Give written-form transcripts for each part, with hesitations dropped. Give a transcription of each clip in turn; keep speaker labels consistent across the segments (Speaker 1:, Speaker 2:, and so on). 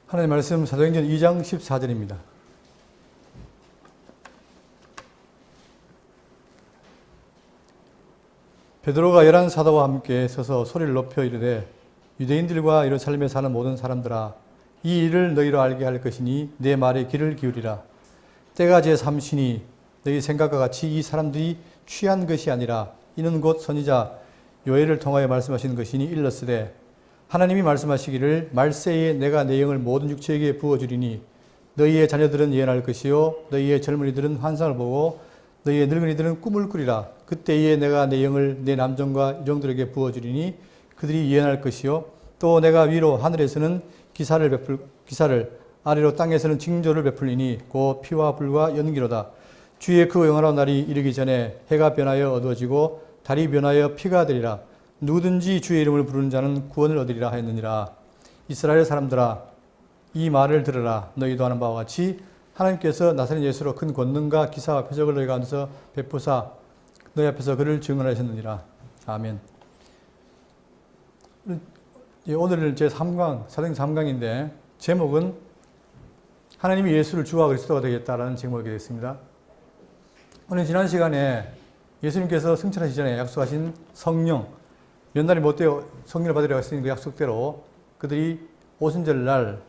Speaker 1: 하나님 말씀 사도행전 2장 14절입니다. 베드로가 11 사도와 함께 서서 소리를 높여 이르되 유대인들과 예루살렘에 사는 모든 사람들아 이 일을 너희로 알게 할 것이니 내 말에 귀를 기울이라. 때가 제3시니 너희 생각과 같이 이 사람들이 취한 것이 아니라 이는 곧 선지자 요엘을 통하여 말씀하신 것이니 일렀으되 하나님이 말씀하시기를 말세에 내가 내 영을 모든 육체에게 부어주리니 너희의 자녀들은 예언할 것이요 너희의 젊은이들은 환상을 보고 너희의 늙은이들은 꿈을 꾸리라. 그때에 내가 내 영을 내 남종과 여종들에게 부어주리니 그들이 예언할 것이요 또 내가 위로 하늘에서는 기사를 아래로 땅에서는 징조를 베풀리니 곧 피와 불과 연기로다. 주의 그 영원한 날이 이르기 전에 해가 변하여 어두워지고 달이 변하여 피가 되리라. 누구든지 주의 이름을 부르는 자는 구원을 얻으리라 하였느니라. 이스라엘 사람들아 이 말을 들으라. 너희도 아는 바와 같이 하나님께서 나사렛 예수로 큰 권능과 기사와 표적을 너희 가운데서 베푸사 너희 앞에서 그를 증언하셨느니라. 아멘. 오늘은 제 3강, 사도행전 3강인데 제목은 하나님이 예수를 주와 그리스도가 되겠다라는 제목이 되겠습니다. 오늘 지난 시간에 예수님께서 승천하시기 전에 약속하신 성령, 몇 날이 못 되어 성령을 받으려고 했으니 그 약속대로 그들이 오순절 날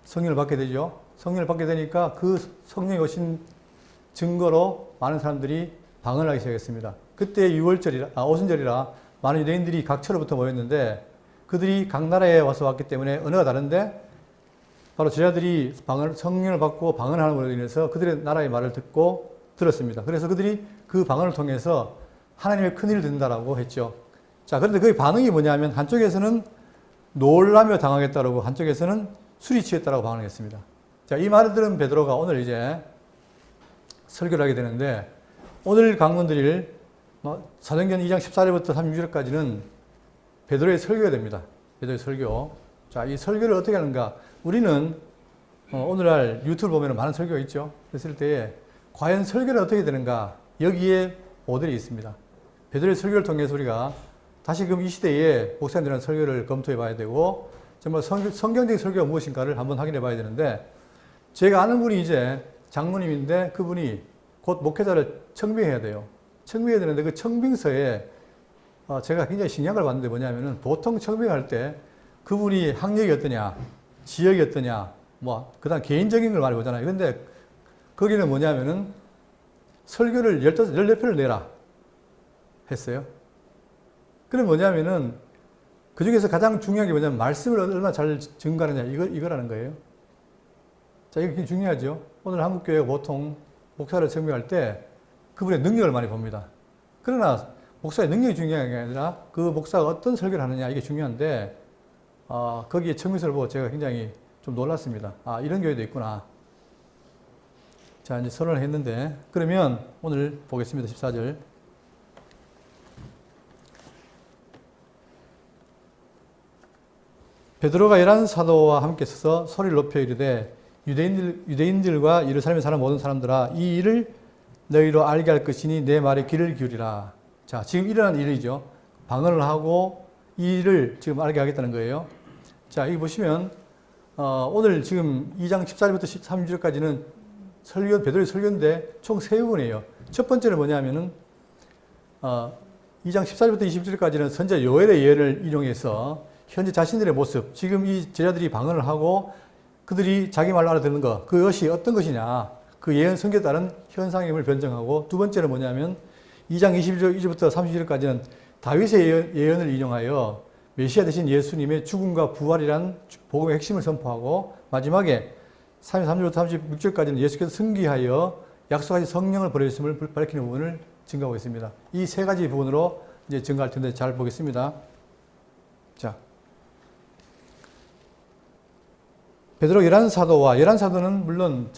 Speaker 1: 성령을 받게 되죠. 성령을 받게 되니까 그 성령이 오신 증거로 많은 사람들이 방언을 하기 시작했습니다. 그때 오순절이라 많은 유대인들이 각처로부터 모였는데 그들이 각 나라에 와서 왔기 때문에 언어가 다른데 바로 제자들이 성령을 받고 방언하는 으로 인해서 그들의 나라의 말을 듣고 들었습니다. 그래서 그들이 그 방언을 통해서 하나님의 큰일을 듣는다라고 했죠. 자, 그런데 그 반응이 뭐냐면 한쪽에서는 놀라며 당하겠다라고 한쪽에서는 술이 취했다라고 반응을 했습니다. 자, 이 말을 들은 베드로가 오늘 이제 설교를 하게 되는데 오늘 강론 드릴 사도행전 2장 14절부터 36절까지는 베드로의 설교가 됩니다. 베드로의 설교. 자, 이 설교를 어떻게 하는가? 우리는 오늘날 유튜브 보면 많은 설교가 있죠. 그랬을 때에 과연 설교를 어떻게 되는가? 여기에 모델이 있습니다. 베드로의 설교를 통해서 우리가 다시금 이 시대에 목사님들은 설교를 검토해 봐야 되고 정말 성경적인 설교가 무엇인가를 한번 확인해 봐야 되는데 제가 아는 분이 이제 장로님인데 그분이 곧 목회자를 청빙해야 돼요. 청빙해야 되는데 그 청빙서에 제가 굉장히 신기한 걸 봤는데 뭐냐면은 보통 청빙할 때 그분이 학력이 어떠냐, 지역이 어떠냐, 그 다음 개인적인 걸 많이 보잖아요. 근데 거기는 뭐냐면은 설교를 14편을 내라 했어요. 그럼 뭐냐면은 그 중에서 가장 중요한 게 뭐냐면 말씀을 얼마나 잘 증거하느냐 이거라는 거예요. 자, 이거 굉장히 중요하죠. 오늘 한국교회가 보통 목사를 청빙할 때 그분의 능력을 많이 봅니다. 그러나 목사의 능력이 중요한 게 아니라 그 목사가 어떤 설교를 하느냐 이게 중요한데 거기에 청빙서를 보고 제가 굉장히 좀 놀랐습니다. 이런 교회도 있구나. 자, 이제 선언을 했는데 그러면 오늘 보겠습니다. 14절. 베드로가 11 사도와 함께 서서 소리를 높여 이르되 유대인들과 예루살렘에 사는 모든 사람들아 이 일을 너희로 알게 할 것이니 내 말에 귀를 기울이라. 자, 지금 일어난 일이죠. 방언을 하고 이 일을 지금 알게 하겠다는 거예요. 자, 여기 보시면 오늘 지금 2장 14절부터 13절까지는 베드로의 설교인데 총 3부분이에요. 첫 번째는 뭐냐면은 2장 14절부터 20절까지는 선지자 요엘의 예언을 인용해서 현재 자신들의 모습, 지금 이 제자들이 방언을 하고 그들이 자기 말로 알아듣는 것, 그것이 어떤 것이냐, 그 예언 성경에 따른 현상임을 변증하고 두 번째는 뭐냐면 2장 21절부터 30절까지는 다윗의 예언을 인용하여 메시아 되신 예수님의 죽음과 부활이란 복음의 핵심을 선포하고 마지막에 33절부터 36절까지는 예수께서 승기하여 약속하신 성령을 보내주심을 밝히는 부분을 증거하고 있습니다. 이 세 가지 부분으로 이제 증거할 텐데 잘 보겠습니다. 자, 베드로 11 사도와 11 사도는 물론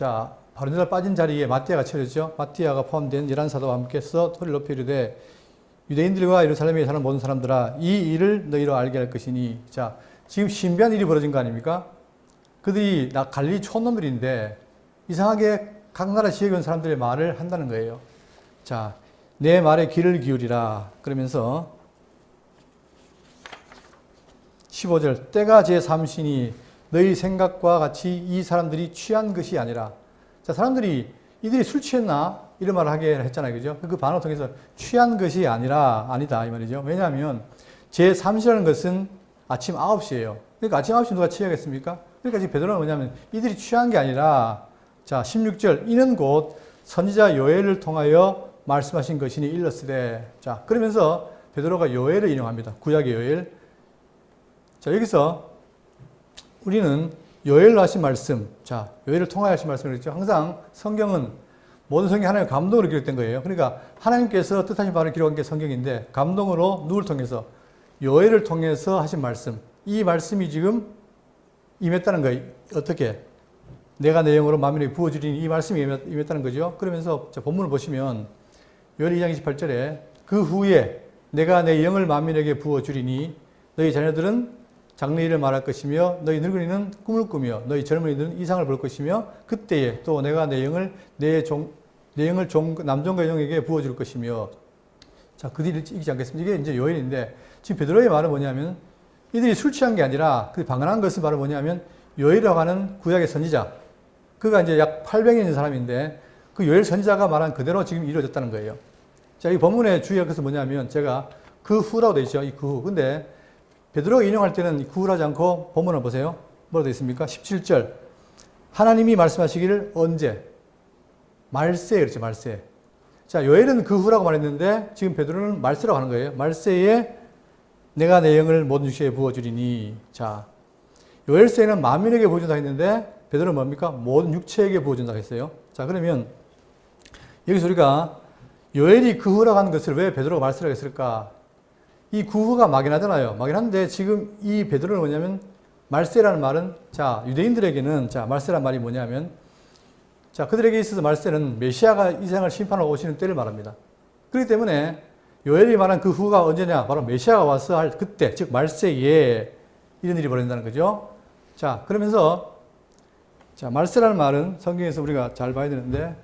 Speaker 1: 바로 빠진 자리에 마띠아가 채워졌죠. 마띠아가 포함된 11 사도와 함께서 소리를 높여 이르되 유대인들과 예루살렘에 사는 모든 사람들아 이 일을 너희로 알게 할 것이니. 자, 지금 신비한 일이 벌어진 거 아닙니까? 그들이 갈릴리 촌놈들인데 이상하게 각 나라 지역에 온 사람들의 말을 한다는 거예요. 자, 내 말에 귀를 기울이라. 그러면서 15절 때가 제3시니 너희 생각과 같이 이 사람들이 취한 것이 아니라. 자, 사람들이 이들이 술 취했나? 이런 말을 하게 했잖아요. 그죠? 그 반응을 통해서 취한 것이 아니다. 이 말이죠. 왜냐하면 제3시라는 것은 아침 9시예요. 그러니까 아침 9시 누가 취하겠습니까? 그러니까 지금 베드로는 뭐냐면 이들이 취한 게 아니라 자, 16절 이는 곧 선지자 요엘을 통하여 말씀하신 것이니 일렀으되. 자, 그러면서 베드로가 요엘을 인용합니다. 구약의 요엘. 자, 여기서 우리는 요엘로 하신 말씀, 자, 요엘을 통하여 하신 말씀을 했죠. 항상 성경은 모든 성경이 하나님의 감동으로 기록된 거예요. 그러니까 하나님께서 뜻하신 바를 기록한 게 성경인데 감동으로 누굴 통해서? 요엘을 통해서 하신 말씀. 이 말씀이 지금 임했다는 거예요. 어떻게? 내가 내 영으로 만민에게 부어주리니 이 말씀이 임했다는 거죠. 그러면서 본문을 보시면 요엘 2장 28절에 그 후에 내가 내 영을 만민에게 부어주리니 너희 자녀들은 장래일을 말할 것이며 너희 늙은이는 꿈을 꾸며 너희 젊은이들은 이상을 볼 것이며 그때에 또 내가 내 영을 남종과 여종에게 부어줄 것이며. 자, 그 뒤를 읽지 않겠습니다. 이게 이제 요엘인데 지금 베드로의 말은 뭐냐면 이들이 술 취한 게 아니라 그 방언한 것은 바로 뭐냐면 요엘이라고 하는 구약의 선지자. 그가 이제 약 800년 사람인데 그 요엘 선지자가 말한 그대로 지금 이루어졌다는 거예요. 자, 이 본문에 주의할 것은 뭐냐면 제가 그 후라고 되어 있죠. 이 그 후. 근데 베드로가 인용할 때는 그 후라지 않고 본문을 보세요. 뭐라고 되어 있습니까? 17절. 하나님이 말씀하시기를 언제? 말세에 그렇죠. 말세. 자, 요엘은 그 후라고 말했는데 지금 베드로는 말세라고 하는 거예요. 말세에 내가 내 영을 모든 육체에 부어주리니. 자, 요엘서에는 만민에게 부어준다 했는데 베드로는 뭡니까? 모든 육체에게 부어준다 했어요. 자, 그러면 여기서 우리가 요엘이 그 후라고 하는 것을 왜 베드로가 말세라고 했을까? 이 그 후가 막연하잖아요. 막연한데 지금 이 베드로는 뭐냐면 말세라는 말은 자, 유대인들에게는 자, 말세라는 말이 뭐냐면 자, 그들에게 있어서 말세는 메시아가 이 세상을 심판하러 오시는 때를 말합니다. 그렇기 때문에 요엘이 말한 그 후가 언제냐? 바로 메시아가 와서 할 그때, 즉 말세에 이런 일이 벌어진다는 거죠. 자, 그러면서 자, 말세라는 말은 성경에서 우리가 잘 봐야 되는데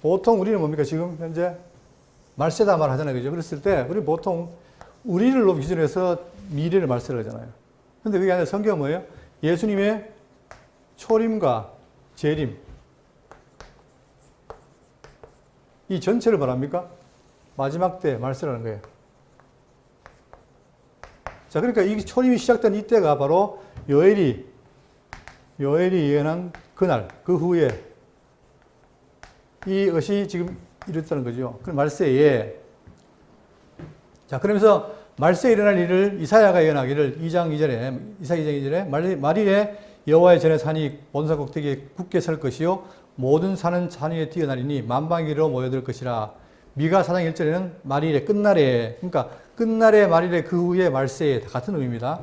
Speaker 1: 보통 우리는 뭡니까? 지금 현재 말세다 말 하잖아요. 그죠? 그랬을 때 우리 보통 우리를 기준으로 해서 미래를 말세를 하잖아요. 근데 그게 아니라 성경은 뭐예요? 예수님의 초림과 재림 이 전체를 말합니까? 마지막 때 말세라는 거예요. 자, 그러니까 이 초림이 시작된 이때가 바로 요엘이 예언한 그날, 그 후에 이것이 지금 이랬다는 거죠. 그 말세에. 자, 그러면서 말세에 일어날 일을 이사야가 예언하기를 2장 2절에, 이사야 2장 2절에 말일에 여호와의 전에 산이 모든 산 꼭대기에 굳게 설 것이요 모든 산은 산 위에 뛰어나리니 만방위로 모여들 것이라. 미가 4장 1절에는 말일에 끝날에, 그러니까 끝날에 말일에 그 후에 말세에 같은 의미입니다.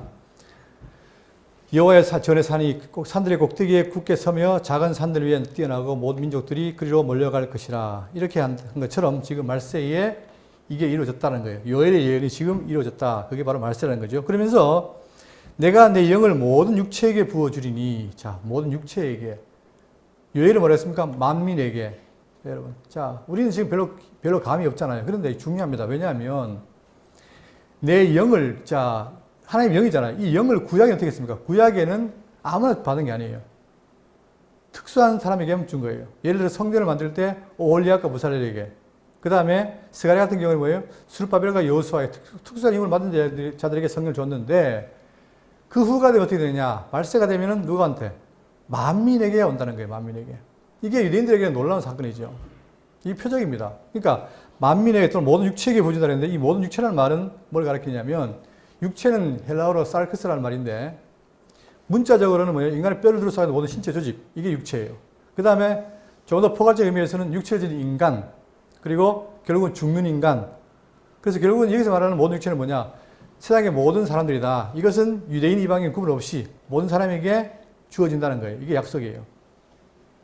Speaker 1: 여호와의 전에 산이 산들의 꼭대기에 굳게 서며 작은 산들 위에 뛰어나고 모든 민족들이 그리로 몰려갈 것이라. 이렇게 한 것처럼 지금 말세에 이게 이루어졌다는 거예요. 요엘의 예언이 지금 이루어졌다. 그게 바로 말세라는 거죠. 그러면서 내가 내 영을 모든 육체에게 부어주리니. 자, 모든 육체에게. 요엘은 뭐라 했습니까? 만민에게. 여러분. 자, 우리는 지금 별로 감이 없잖아요. 그런데 중요합니다. 왜냐하면 내 영을, 자, 하나님의 영이잖아요. 이 영을 구약에 어떻게 했습니까? 구약에는 아무나 받은 게 아니에요. 특수한 사람에게만 준 거예요. 예를 들어 성전을 만들 때 오홀리압과 무살렐에게. 그 다음에 스가랴 같은 경우는 뭐예요? 수르바벨과 여호수아의 특수한 힘을 받은 자들에게 성경을 줬는데 그 후가 되면 어떻게 되느냐? 말세가 되면은 누구한테? 만민에게 온다는 거예요. 만민에게. 이게 유대인들에게는 놀라운 사건이죠. 이 표적입니다. 그러니까 만민에게 또는 모든 육체에게 보여준다 했는데 이 모든 육체라는 말은 뭘 가리키냐면 육체는 헬라어로 살크스라는 말인데 문자적으로는 뭐예요? 인간의 뼈를 둘러싸고 있는 모든 신체 조직. 이게 육체예요. 그 다음에 조금 더 포괄적 의미에서는 육체를 지닌 인간 그리고 결국은 죽는 인간. 그래서 결국은 여기서 말하는 모든 육체는 뭐냐? 세상의 모든 사람들이다. 이것은 유대인 이방인 구분 없이 모든 사람에게 주어진다는 거예요. 이게 약속이에요.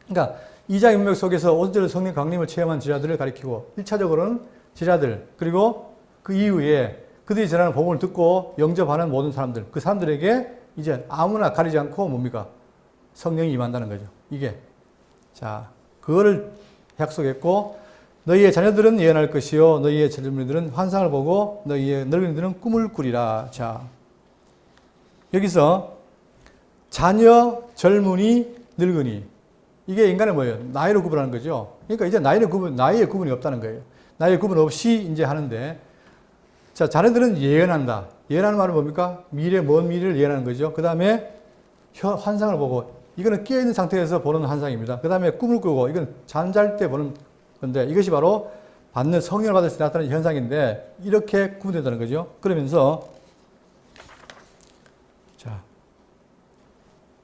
Speaker 1: 그러니까 이장의 문맥 속에서 오순절 성령 강림을 체험한 제자들을 가리키고 1차적으로는 제자들 그리고 그 이후에 그들이 전하는 복음을 듣고 영접하는 모든 사람들 그 사람들에게 이제 아무나 가리지 않고 뭡니까? 성령이 임한다는 거죠. 이게 자 그거를 약속했고 너희의 자녀들은 예언할 것이요 너희의 젊은이들은 환상을 보고 너희의 늙은이들은 꿈을 꾸리라. 자 여기서 자녀, 젊은이, 늙은이. 이게 인간의 뭐예요? 나이로 구분하는 거죠. 그러니까 이제 나이의 구분이 없다는 거예요. 나이의 구분 없이 이제 하는데, 자, 자녀들은 예언한다. 예언하는 말은 뭡니까? 먼 미래를 예언하는 거죠. 그 다음에 환상을 보고, 이거는 깨어있는 상태에서 보는 환상입니다. 그 다음에 꿈을 꾸고, 이건 잠잘 때 보는 건데, 이것이 바로 받는 성령을 받을 때 나타나는 현상인데, 이렇게 구분된다는 거죠. 그러면서, 자,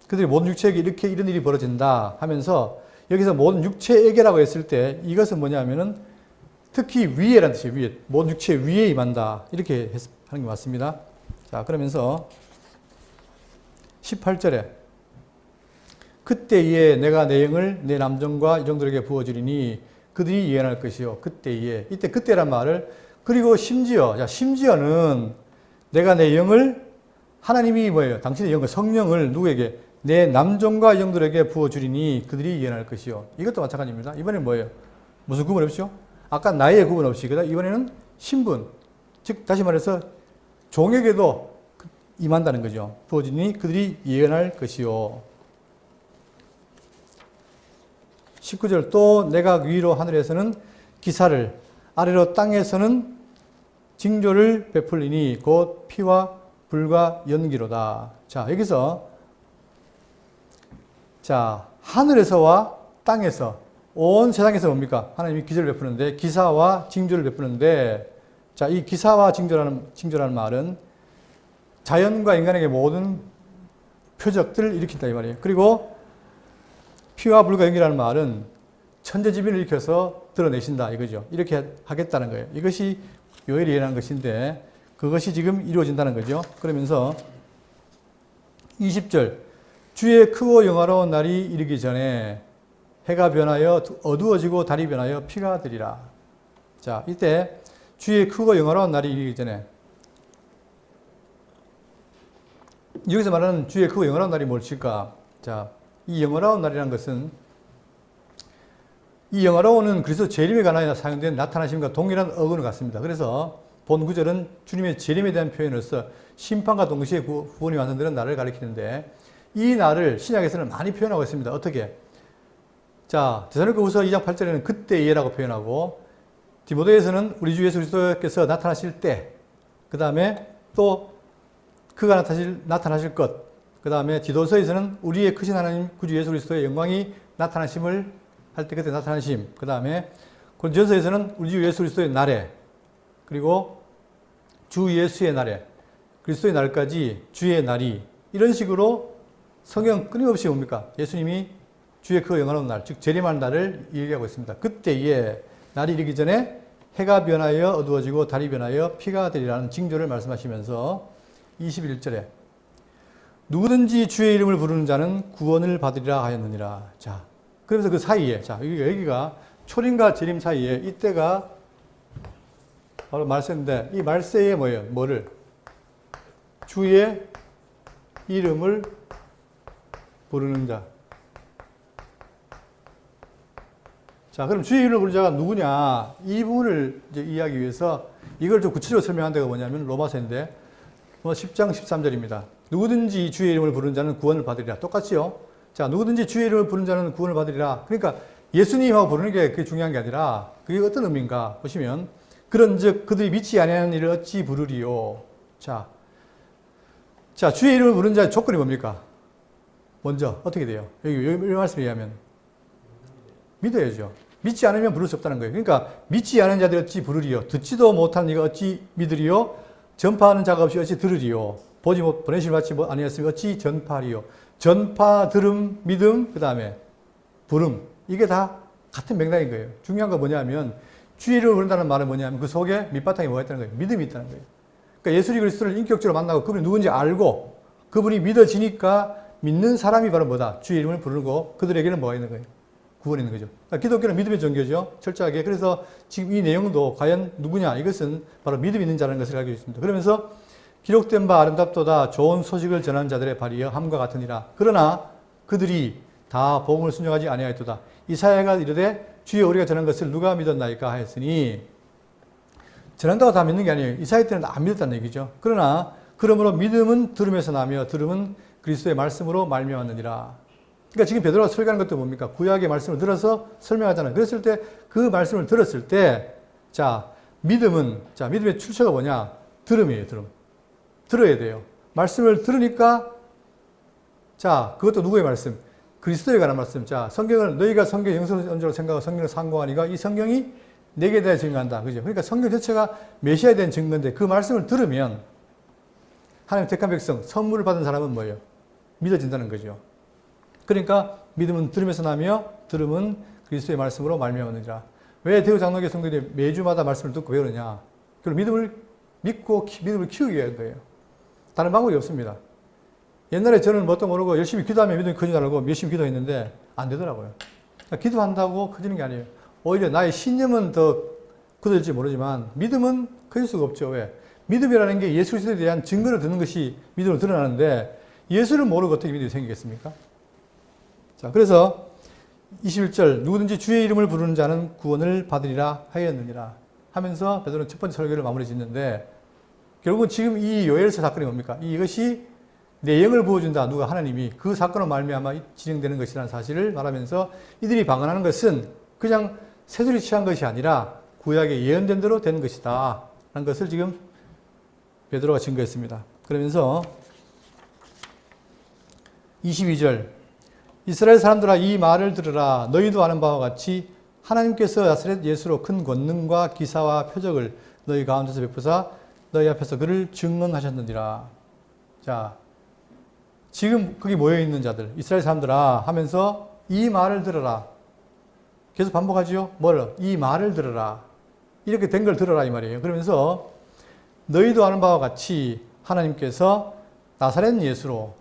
Speaker 1: 그들이 모든 육체에게 이렇게 이런 일이 벌어진다 하면서, 여기서 모든 육체에게라고 했을 때, 이것은 뭐냐면은, 특히 위에라는 뜻이에요. 위에. 모든 육체 위에 임한다. 이렇게 하는 게 맞습니다. 자, 그러면서 18절에 그때에 내가 내 영을 내 남정과 이종들에게 부어주리니 그들이 예언할 것이요. 그때에. 이때 그때란 말을 그리고 심지어는 내가 내 영을 하나님이 뭐예요? 당신의 영을 성령을 누구에게? 내 남정과 이종들에게 부어주리니 그들이 예언할 것이요. 이것도 마찬가지입니다. 이번엔 뭐예요? 무슨 구분 없이요? 아까 나이의 구분 없이, 그다음 이번에는 신분, 즉 다시 말해서 종에게도 임한다는 거죠. 부어지니 그들이 예언할 것이요. 19절 또 내가 위로 하늘에서는 기사를 아래로 땅에서는 징조를 베풀리니 곧 피와 불과 연기로다. 자, 여기서 자, 하늘에서와 땅에서 온 세상에서 뭡니까? 하나님이 기적을 베푸는데, 기사와 징조를 베푸는데, 자, 이 기사와 징조라는 말은 자연과 인간에게 모든 표적들을 일으킨다, 이 말이에요. 그리고 피와 불과 연기라는 말은 천재지변을 일으켜서 드러내신다, 이거죠. 이렇게 하겠다는 거예요. 이것이 요엘이 예언한 것인데, 그것이 지금 이루어진다는 거죠. 그러면서 20절, 주의 크고 영화로운 날이 이르기 전에 해가 변하여 어두워지고 달이 변하여 피가 되리라. 자, 이때 주의 크고 영화로운 날이 이르기 전에, 여기서 말하는 주의 크고 영화로운 날이 뭘까? 자, 이 영화로운 날이라는 것은, 이 영화로운은 그리스도 재림에 관하여 사용된 나타나심과 동일한 어근을 갖습니다. 그래서 본 구절은 주님의 재림에 대한 표현으로서 심판과 동시에 구원이 완성되는 날을 가리키는데, 이 날을 신약에서는 많이 표현하고 있습니다. 어떻게? 자, 데살로니가후서 2장 8절에는 그때에라고 표현하고, 디모데에서는 우리 주 예수 그리스도께서 나타나실 때, 그 다음에 또 그가 나타나실 것, 그 다음에 디도서에서는 우리의 크신 하나님 구주 예수 그리스도의 영광이 나타나심을 할 때 그때 나타나심, 그 다음에 고린도전서에서는 우리 주 예수 그리스도의 날에, 그리고 주 예수의 날에, 그리스도의 날까지 주의 날이, 이런 식으로 성경 끊임없이 뭡니까? 예수님이 주의 그 영원한 날, 즉 재림하는 날을 얘기하고 있습니다. 그때에 날이 이르기 전에 해가 변하여 어두워지고 달이 변하여 피가 되리라는 징조를 말씀하시면서 21절에 누구든지 주의 이름을 부르는 자는 구원을 받으리라 하였느니라. 자, 그러면서 그 사이에, 자, 여기가 초림과 재림 사이에 이때가 바로 말세인데, 이 말세에 뭐예요? 뭐를? 주의 이름을 부르는 자. 자, 그럼 주의 이름을 부르는 자가 누구냐? 이 부분을 이제 이해하기 위해서 이걸 좀 구체적으로 설명한 데가 뭐냐면 로마서인데, 10장 13절입니다. 누구든지 주의 이름을 부르는 자는 구원을 받으리라. 똑같지요? 자, 누구든지 주의 이름을 부르는 자는 구원을 받으리라. 그러니까 예수님하고 부르는 게 그게 중요한 게 아니라, 그게 어떤 의미인가 보시면, 그런즉 그들이 믿지 아니하는 일을 어찌 부르리요. 자, 주의 이름을 부르는 자의 조건이 뭡니까? 먼저 어떻게 돼요? 여기 말씀에 의하면 믿어야죠. 믿지 않으면 부를 수 없다는 거예요. 그러니까 믿지 않은 자들이 어찌 부르리요. 듣지도 못한 이가 어찌 믿으리요. 전파하는 자가 없이 어찌 들으리요. 보내심을 받지 아니하였으면 어찌 전파하리요. 전파, 들음, 믿음, 그 다음에 부름. 이게 다 같은 맥락인 거예요. 중요한 건 뭐냐면, 주의 이름을 부른다는 말은 뭐냐면 그 속에 밑바탕에 뭐가 있다는 거예요? 믿음이 있다는 거예요. 그러니까 예수 그리스도를 인격적으로 만나고 그분이 누군지 알고 그분이 믿어지니까 믿는 사람이 바로 뭐다? 주의 이름을 부르고 그들에게는 뭐가 있는 거예요? 구원이 있는 거죠. 그러니까 기독교는 믿음의 종교죠. 철저하게. 그래서 지금 이 내용도 과연 누구냐? 이것은 바로 믿음 있는 자라는 것을 알고 있습니다. 그러면서 기록된 바 아름답도다 좋은 소식을 전하는 자들의 발이여 함과 같으니라. 그러나 그들이 다 복음을 순종하지 아니하였도다. 이사야가 이르되 주여 우리가 전한 것을 누가 믿었나이까 하였으니, 전한다고 다 믿는 게 아니에요. 이사야 때는 안 믿었다는 얘기죠. 그러나 그러므로 믿음은 들음에서 나며 들음은 그리스도의 말씀으로 말미암았느니라. 그러니까 지금 베드로가 설교하는 것도 뭡니까? 구약의 말씀을 들어서 설명하잖아요. 그랬을 때 그 말씀을 들었을 때 믿음의 출처가 뭐냐? 들음이에요, 들음. 들어야 돼요. 말씀을 들으니까 그것도 누구의 말씀? 그리스도에 관한 말씀. 성경을 너희가 성경 영성언자로 생각하고 성경을 상고하니까 이 성경이 내게 대해 증거한다. 그죠? 그러니까 성경 자체가 메시아에 대한 증거인데 그 말씀을 들으면 하나님 택한 백성, 선물을 받은 사람은 뭐예요? 믿어진다는 거죠. 그러니까 믿음은 들음에서 나며 들음은 그리스도의 말씀으로 말미암느니라. 왜 대우 장로교 성도들이 매주마다 말씀을 듣고 배우느냐? 그걸 믿음을 믿고 믿음을 키우기 위한 거예요. 다른 방법이 없습니다. 옛날에 저는 뭣도 모르고 열심히 기도하면 믿음이 커지는 줄 알고 열심히 기도했는데 안 되더라고요. 그러니까 기도한다고 커지는 게 아니에요. 오히려 나의 신념은 더 굳어질지 모르지만 믿음은 커질 수가 없죠. 왜? 믿음이라는 게 예수 그리스도에 대한 증거를 듣는 것이 믿음으로 드러나는데 예수를 모르고 어떻게 믿음이 생기겠습니까? 그래서 21절 누구든지 주의 이름을 부르는 자는 구원을 받으리라 하였느니라 하면서 베드로는 첫 번째 설교를 마무리 짓는데 결국은 지금 이 요엘서 사건이 뭡니까? 이것이 내 영을 부어준다. 누가? 하나님이. 그 사건으로 말미암아 진행되는 것이라는 사실을 말하면서 이들이 방언하는 것은 그냥 새소리 취한 것이 아니라 구약에 예언된 대로 된 것이다 라는 것을 지금 베드로가 증거했습니다. 그러면서 22절 이스라엘 사람들아 이 말을 들으라. 너희도 아는 바와 같이 하나님께서 나사렛 예수로 큰 권능과 기사와 표적을 너희 가운데서 베푸사 너희 앞에서 그를 증언하셨느니라. 지금 거기 모여있는 자들 이스라엘 사람들아 하면서 이 말을 들어라. 계속 반복하지요. 뭐를? 이 말을 들어라. 이렇게 된 걸 들어라 이 말이에요. 그러면서 너희도 아는 바와 같이 하나님께서 나사렛 예수로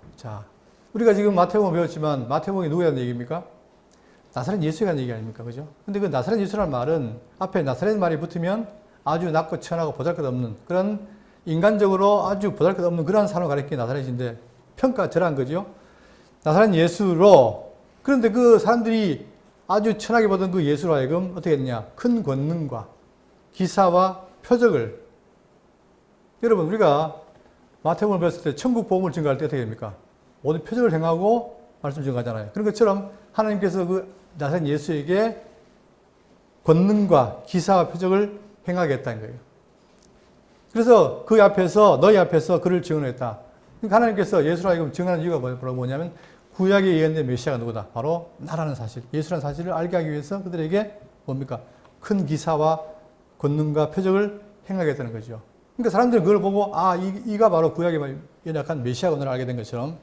Speaker 1: 우리가 지금 마태복음 배웠지만 마태복음이 누구에 대한 얘기입니까? 나사렛 예수에 대한 얘기 아닙니까? 그죠? 근데 그 나사렛 예수라는 말은 앞에 나사렛 말이 붙으면 아주 낮고 천하고 보잘것없는 그런 인간적으로 아주 보잘것없는 그런 사람을 가리키는 나사렛인데 평가절한 거죠. 나사렛 예수로 그런데 그 사람들이 아주 천하게 보던 그 예수로 하여금 어떻게 했느냐? 큰 권능과 기사와 표적을 여러분 우리가 마태복음을 배웠을 때 천국 복음을 증거할 때 어떻게 됩니까? 모든 표적을 행하고 말씀 증거하잖아요. 그런 것처럼 하나님께서 그 나사렛 예수에게 권능과 기사와 표적을 행하겠다는 거예요. 그래서 그 앞에서 너희 앞에서 그를 증언했다. 그러니까 하나님께서 예수로 하여금 증언하는 이유가 뭐냐면 구약에 예언된 메시아가 누구다? 바로 나라는 사실, 예수라는 사실을 알게 하기 위해서 그들에게 뭡니까? 큰 기사와 권능과 표적을 행하겠다는 거죠. 그러니까 사람들은 그걸 보고 이가 바로 구약에 연약한 메시아가 오늘 알게 된 것처럼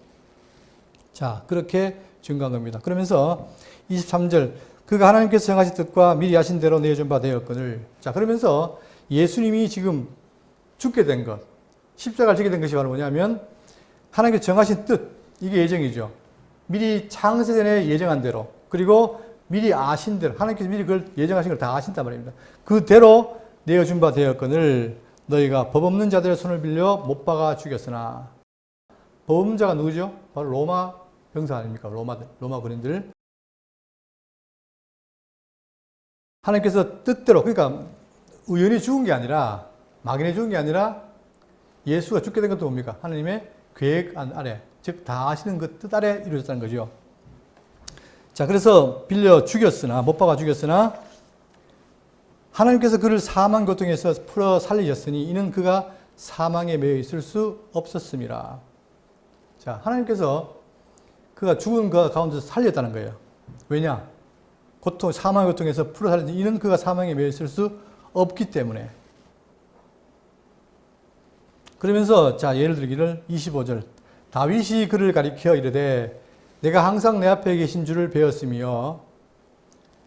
Speaker 1: 그렇게 증거한 겁니다. 그러면서 23절 그가 하나님께서 정하신 뜻과 미리 하신 대로 내어준 바 되었거늘 그러면서 예수님이 지금 죽게 된 것, 십자가를 지게 된 것이 바로 뭐냐면 하나님께서 정하신 뜻, 이게 예정이죠. 미리 창세전에 예정한 대로 그리고 미리 아신 대로 하나님께서 미리 그걸 예정하신 걸 다 아신단 말입니다. 그대로 내어준 바 되었거늘 너희가 법 없는 자들의 손을 빌려 못 박아 죽였으나 법 없는 자가 누구죠? 바로 로마 병사 아닙니까? 로마 군인들. 하나님께서 뜻대로 그러니까 우연히 죽은 게 아니라 막연히 죽은 게 아니라 예수가 죽게 된 것도 뭡니까? 하나님의 계획 아래 즉 다 아시는 그 뜻 아래 이루어졌다는 거죠. 그래서 빌려 죽였으나 못 박아 죽였으나 하나님께서 그를 사망 고통에서 풀어 살리셨으니 이는 그가 사망에 매여 있을 수 없었음이라. 하나님께서 그가 죽은 그 가운데서 살렸다는 거예요. 왜냐? 사망의 고통에서 풀어 살리셨으니 이는 그가 사망에 매여 있을 수 없기 때문에. 그러면서 예를 들기를 25절 다윗이 그를 가리켜 이르되 내가 항상 내 앞에 계신 줄을 배웠으며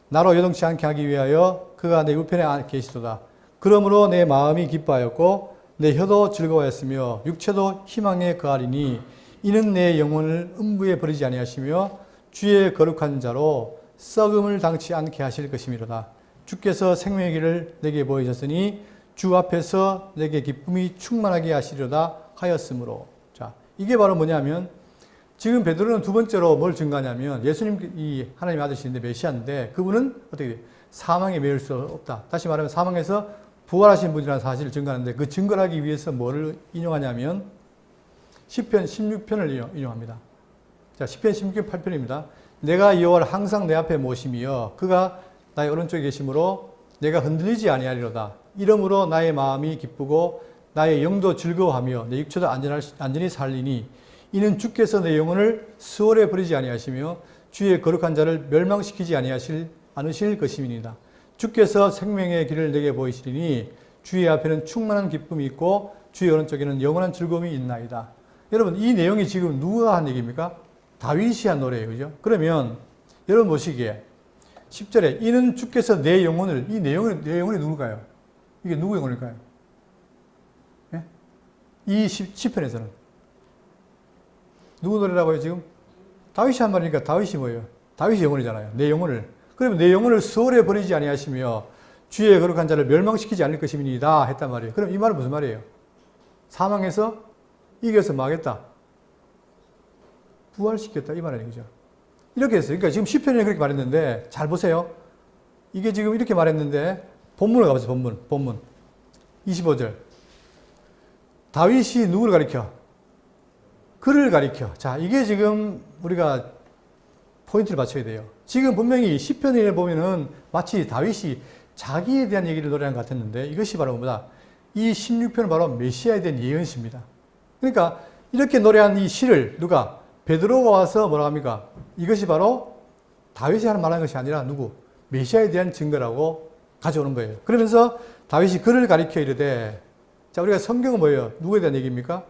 Speaker 1: 나로 요동치 않게 하기 위하여 그가 내 우편에 계시도다. 그러므로 내 마음이 기뻐하였고 내 혀도 즐거워했으며 육체도 희망에 거하리니 이는 내 영혼을 음부에 버리지 아니하시며 주의 거룩한 자로 썩음을 당치 않게 하실 것이미로다. 주께서 생명의 길을 내게 보이셨으니 주 앞에서 내게 기쁨이 충만하게 하시리로다 하였으므로. 이게 바로 뭐냐면 지금 베드로는 두 번째로 뭘 증거하냐면 예수님 이 하나님 아들이신데 메시아인데 그분은 어떻게 사망에 매일 수 없다. 다시 말하면 사망에서 부활하신 분이라는 사실을 증거하는데 그 증거를 하기 위해서 뭐를 인용하냐면 시편 16편을 인용합니다. 자, 시편 16편 8편입니다. 내가 여호와를 항상 내 앞에 모심이여 그가 나의 오른쪽에 계심으로 내가 흔들리지 아니하리로다. 이러므로 나의 마음이 기쁘고 나의 영도 즐거워하며 내 육체도 안전히 살리니 이는 주께서 내 영혼을 수월에 버리지 아니하시며 주의 거룩한 자를 멸망시키지 않으실 것임이니이다. 주께서 생명의 길을 내게 보이시리니 주의 앞에는 충만한 기쁨이 있고 주의 오른쪽에는 영원한 즐거움이 있나이다. 여러분 이 내용이 지금 누가 한 얘기입니까? 다윗이 한 노래예요. 그죠? 그러면 여러분 보시기에 10절에 이는 주께서 내 영혼을 내 영혼이 누굴까요? 이게 누구 영혼일까요? 예? 이 시편에서는 누구 노래라고요 지금? 다윗이 한 말이니까 다윗이 뭐예요? 다윗이 영혼이잖아요. 내 영혼을. 그러면 내 영혼을 수월에 버리지 아니하시며 주의 거룩한 자를 멸망시키지 않을 것임이니이다 했단 말이에요. 그럼 이 말은 무슨 말이에요? 사망해서 이겨서 망했다. 부활시켰다 이 말 아니죠. 이렇게 했어요. 그러니까 지금 시편에 그렇게 말했는데 잘 보세요. 이게 지금 이렇게 말했는데 본문을 가보세요. 본문 25절 다윗이 누구를 가리켜? 그를 가리켜. 자, 이게 지금 우리가 포인트를 맞춰야 돼요. 지금 분명히 시편에 보면은 마치 다윗이 자기에 대한 얘기를 노래한 것 같았는데 이것이 바로 뭐다? 이 16편은 바로 메시아에 대한 예언시입니다. 그러니까 이렇게 노래한 이 시를 누가? 베드로가 와서 뭐라고 합니까? 이것이 바로 다윗이 하는 말하는 것이 아니라 누구? 메시아에 대한 증거라고 가져오는 거예요. 그러면서 다윗이 그를 가리켜 이르되 자, 우리가 성경은 뭐예요? 누구에 대한 얘기입니까?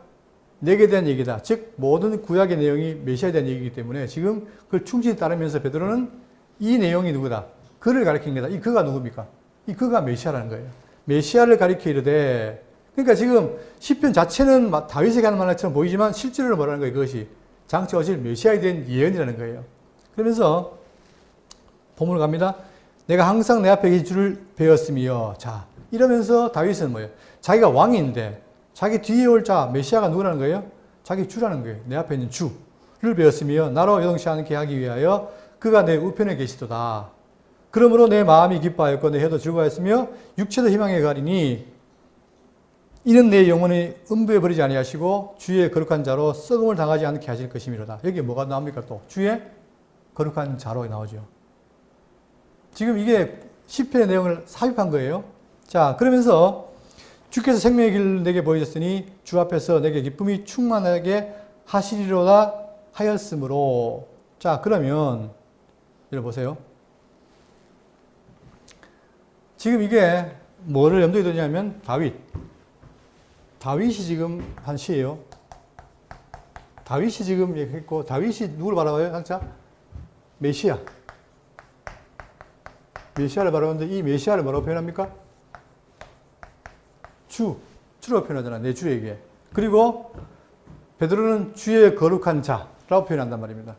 Speaker 1: 내게 대한 얘기다. 즉 모든 구약의 내용이 메시아에 대한 얘기이기 때문에 지금 그걸 충실히 따르면서 베드로는 이 내용이 누구다? 그를 가리킨 거다. 이 그가 누굽니까? 이 그가 메시아라는 거예요. 메시아를 가리켜 이르되 그러니까 지금 시편 자체는 다윗에게 하는 말처럼 보이지만 실제로는 뭐라는 거예요? 그것이 장차 오실 메시아에 대한 예언이라는 거예요. 그러면서 본문을 갑니다. 내가 항상 내 앞에 계신 주를 배웠으며 자 이러면서 다윗은 뭐예요? 자기가 왕인데 자기 뒤에 올 자 메시아가 누구라는 거예요? 자기 주라는 거예요. 내 앞에 있는 주를 배웠으며 나로 요동치 않게 하기 위하여 그가 내 우편에 계시도다. 그러므로 내 마음이 기뻐하였고 내 혀도 즐거워하였으며 육체도 희망에 가리니 이는 내 영혼이 음부에 버리지 아니하시고 주의 거룩한 자로 썩음을 당하지 않게 하실 것이미로다. 여기 뭐가 나옵니까 또? 주의 거룩한 자로 나오죠. 지금 이게 시편의 내용을 삽입한 거예요. 자, 그러면서 주께서 생명의 길을 내게 보이셨으니 주 앞에서 내게 기쁨이 충만하게 하시리로다 하였으므로 자, 그러면 여러분 보세요. 지금 이게 뭐를 염두에 두냐면 다윗이 지금 한 시예요. 다윗이 지금 얘기했고 다윗이 누구를 바라봐요? 항상 메시아를 바라보는데 이 메시아를 뭐라고 표현합니까? 주라고 표현하잖아. 내 주에게. 그리고 베드로는 주의 거룩한 자라고 표현한단 말입니다.